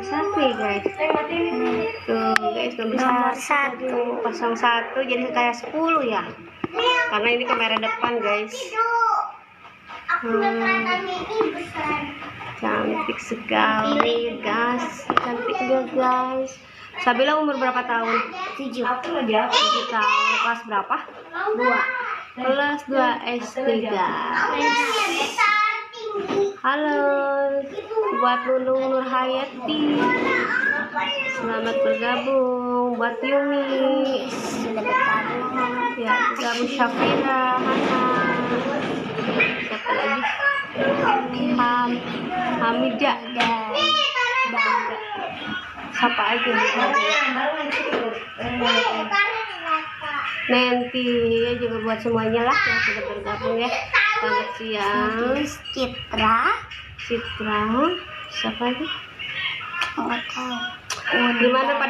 nomor 1 ya guys. Tuh guys, nomor 1 pasang 1 jadi kayak 10 ya, karena ini kamera depan guys. Cantik sekali guys, cantik juga guys. Sabila umur berapa tahun? 7 tahun. Kelas berapa? 2. Kelas 2 SD guys. Halo buat Nunung Nurhayati, selamat bergabung. Buat Yumi sudah bergabung ya, bergabung. Syafira, Hana, siapa lagi? Hamidah, siapa aja nanti ya, juga buat semuanya lah yang sudah bergabung ya. Selamat siang. Citra, siapa lagi? Nggak tahu. Gimana pada